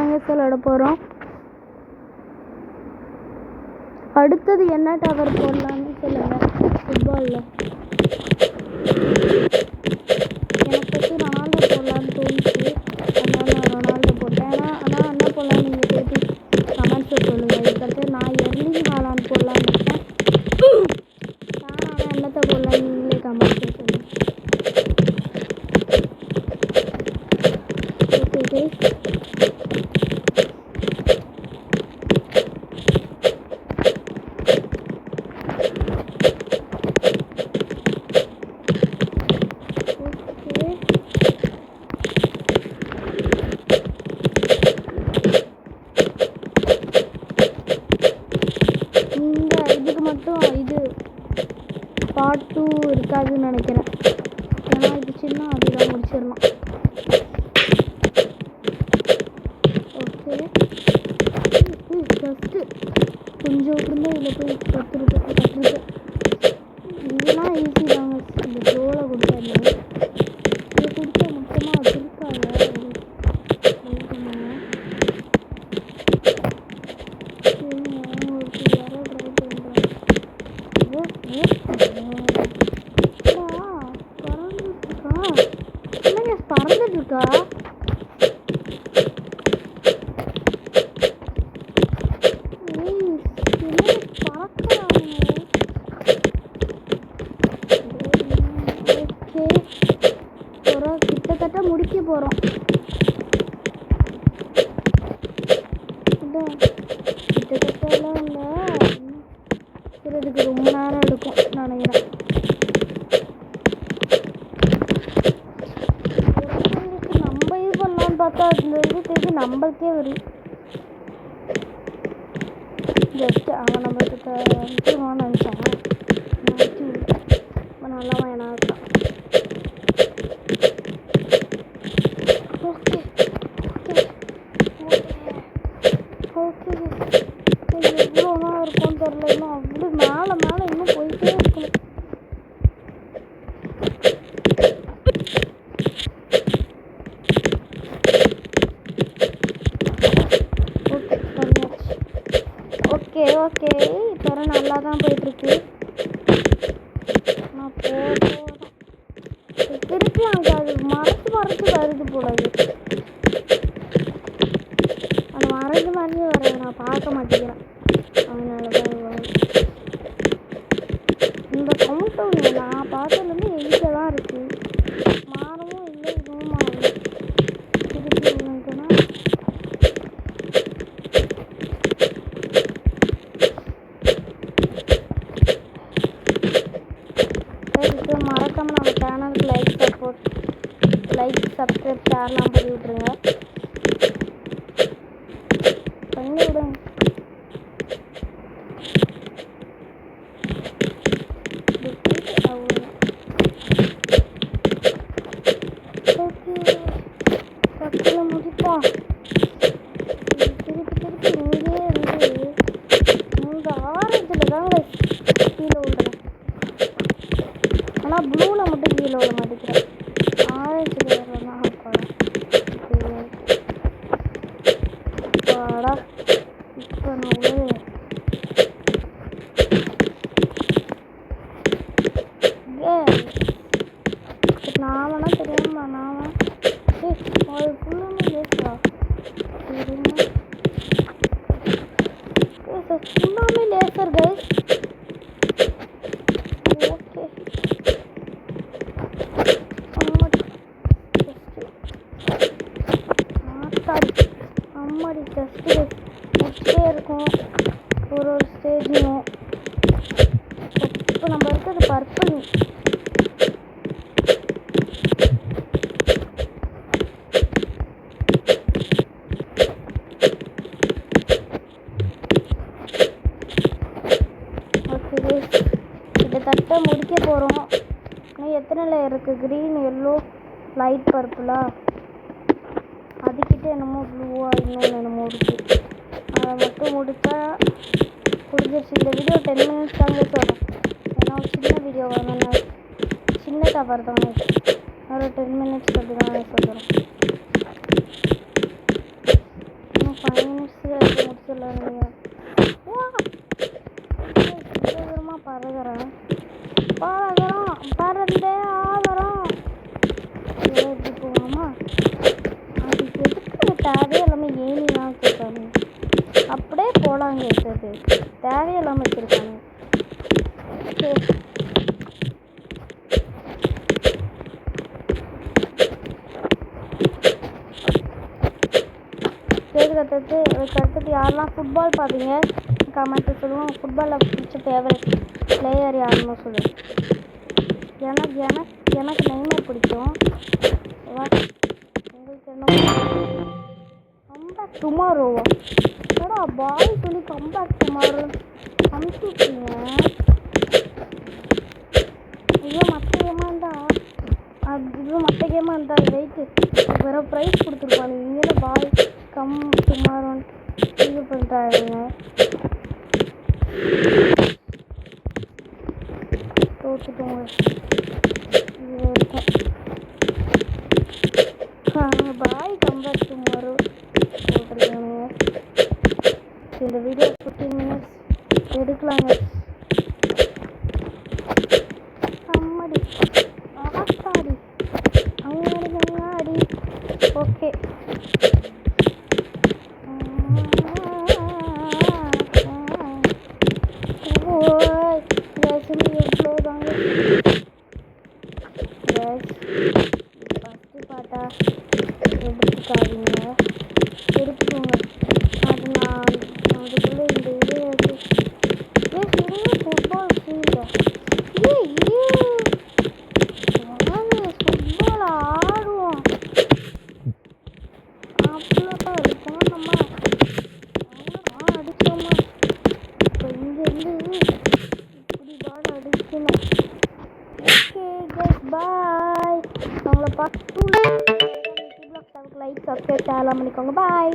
தாங்க விளையாட போகிறோம். அடுத்தது என்ன டவர் போடலான்னு சொல்லுங்கள். ஃபுட்பாலில் எனக்கு வந்து ரொனால்டோ போடலான்னு தோணுச்சு. அதனால் நான் ரொனால்டோ போட்டேன். ஆனால் என்ன போடலாம் நீங்கள் கேட்டு கமெண்ட்ஸில் சொல்லுங்கள். இதுக்கடுத்து நான் எர்லிங் ஹாலாண்ட் போடலான்னு இருக்கேன். ஆனால் என்னத்தை போடலாம் நீங்களே கமெண்ட்ஸில் சொல்லுங்கள். ஓகே இது பார்ட் 2 இருக்காதுன்னு நினைக்கிறேன். ஏன்னா இது சின்ன அப்படிலாம் முடிச்சிடலாம். ஓகே ஃபஸ்ட்டு கொஞ்சம் விட்டுருந்தா இதில் போய் கற்றுருக்கு. இதெல்லாம் ஈஸி தாங்க. இந்த ரோலை கொடுத்தாரு இதை கொடுத்தா மொத்தமாக வச்சுருக்காங்க. பறந்துட்டு இருக்கா? கிட்டத்தட்ட முடிக்க போறோம். கிட்டத்தட்டலாம் இல்லை, இதுக்கு ரொம்ப நேரம் எடுக்கும் நினைக்கிறேன். நம்ம இது பண்ணலான்னு பார்த்தா அதுல இருந்து நம்மளுக்கே வரும். ஜஸ்ட் அவன் நம்மளுக்கு வந்துருவான்னு நினச்சான். நல்லா வேணா இருக்கான். ஓகே ஓகே எவ்வளோ நாள் இருக்கும்னு தெரில. இன்னும் அப்படி மேலே மேலே இன்னும் போயிட்டே இருக்கும். ஓகே ஓகே இப்போ நல்லா தான் போயிட்டுருக்கு. நான் திருப்பி அங்கே அது மறைச்சு வருது போலது. அது மறைஞ்சு வர்றது நான் பார்க்க மாட்டேங்கிறேன். அதனால தான் இந்த கவுண்ட் நான் பார்த்ததுலேருந்து 8 தான் இருக்குது. மாறவும் இல்லை, இதுவும் மாறல. திருப்பி இல்லைன்னா மறக்காமல் நம்ம சேனலுக்கு லைக் சப்ஸ்கிரைப் ஷேர்லாம் பண்ணி விட்ருங்க. பண்ணி விடுங்க. ஓகே பக்கத்தில் முடிப்போம். திருப்பி இங்கே இருந்து இந்த ஆரஞ்சில் தாங்க கீழே விடுறேன். ஆனால் ப்ளூவில் மட்டும் கீழே விட மாட்டேங்கிறேன். ஆரஞ்சில் வேறனா பாடா. இப்போ நான் நான் வேணா தெரியாம நான் அது ஃபுல்லாமே லேஸா ஃபுல்லாமே லேசர் கைஸ். ஓகே அம்மாடி டெஸ்ட்டு முடிச்சுட்டே இருக்கும் ஒரு ஸ்டேஜையும். இப்போ நம்ம இருக்கிறது பர்பிள். ஓகே கிட்டத்தட்ட முடிக்க போகிறோம். இன்னும் எத்தனை லேயர் இருக்குது? க்ரீன், எல்லோ, லைட் பர்பிளா, அதுக்கிட்ட என்னமோ ப்ளூவா இன்னொன்று என்னமோ இருக்குது. அதை மட்டும் முடித்தா முடிஞ்சிருச்சு. இந்த வீடியோ 10 minutes தாங்க சொல்கிறேன். ஏன்னா ஒரு சின்ன வீடியோ வரணும்னா சின்ன டவர் தாங்க. ஒரு 10 minutes அப்படி தாங்க சொல்கிறேன். வச்சிடலாம். தூரமாக பறகுறேன் பறந்தே ஆகிறோம். எப்படி போவோமா? அதுக்கு எதுக்கு தேவையில்லாம ஏனிலாம் வச்சுருக்காங்க. அப்படியே போகலாங்க. தேவையில்லாமல் வச்சுருக்காங்க. கேட்குறது அதுக்கு அடுத்தது யாரெல்லாம் ஃபுட்பால் பார்ப்பீங்க கமெண்ட்டு சொல்லுவோம். ஃபுட்பாலில் பிடிச்ச ஃபேவரட் பிளேயர் யாருன்னு சொல்லுவேன். எனக்கு நெய்மர் பிடிக்கும். உங்களுக்கு என்ன? கம்பேக் டுமாரோவா? ஏடா பாய் சொல்லி கம்பேக் டுமாரோ அனுப்பிச்சிட்டீங்க. இவ்வளோ மற்ற கேமாக இருந்தால் வெயிட்டு வேறு ப்ரைஸ் கொடுத்துருப்பாங்க. இங்கே பாய் கம் டுமாரோன்னு இது பண்ணுறாங்க. தோற்றுட்டோங்க. இது இருக்கும் பாய் கம்பேக் டுமாரோ போட்டிருக்கானுங்க. இந்த வீடியோ 15 மினிட்ஸ் எடுக்கலாங்க. அம்மாடி ஆத்தாடி அங்காடி ஓகே. எவ்வளோ தாங்க ஃபஸ்ட்டு பாட்டா எடுத்துக்காதீங்க, எடுத்துக்கோங்க. அது நான் அதுக்குள்ளே இந்த இது ஃபுட்பால் சீங்க ஃபுட்பால் ஆடுவோம். அப்படிலாம் இருக்கும். நம்ம அடிச்சோமா இப்போ இங்கேருந்து இப்படி பால் அடிக்கணும். Okay guys bye. அவங்கள பார்த்து லைக் சப்ஸ்கிரைப் சேனல் பண்ணிக்கோங்க. பாய்.